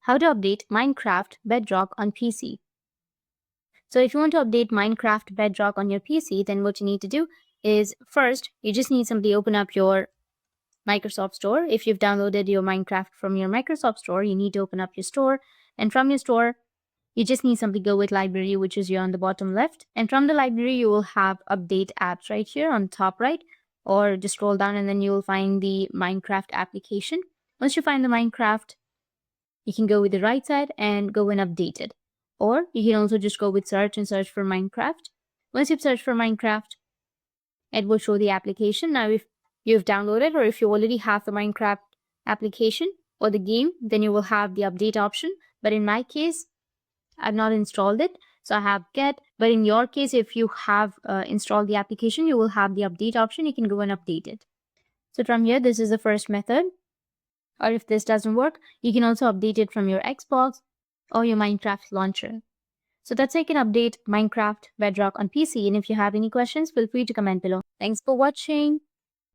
how to update Minecraft Bedrock on PC. So if you want to update Minecraft Bedrock on your PC, then what you need to do is first, you just need simply open up your Microsoft Store. If you've downloaded your Minecraft from your Microsoft Store, you need to open up your store. And from your store, you just need simply go with library, which is here on the bottom left. And from the library, you will have update apps right here on top right, or just scroll down and then you will find the Minecraft application. Once you find the Minecraft, you can go with the right side and go and update it. Or you can also just go with search and search for Minecraft. Once you've searched for Minecraft, it will show the application. Now, if you've downloaded or if you already have the Minecraft application or the game, then you will have the update option. But in my case, I've not installed it, so I have get. But in your case, if you have installed the application, you will have the update option. You can go and update it. So from here, this is the first method. Or if this doesn't work, you can also update it from your Xbox or your Minecraft launcher. So that's how you can update Minecraft Bedrock on PC. And if you have any questions, feel free to comment below. Thanks for watching.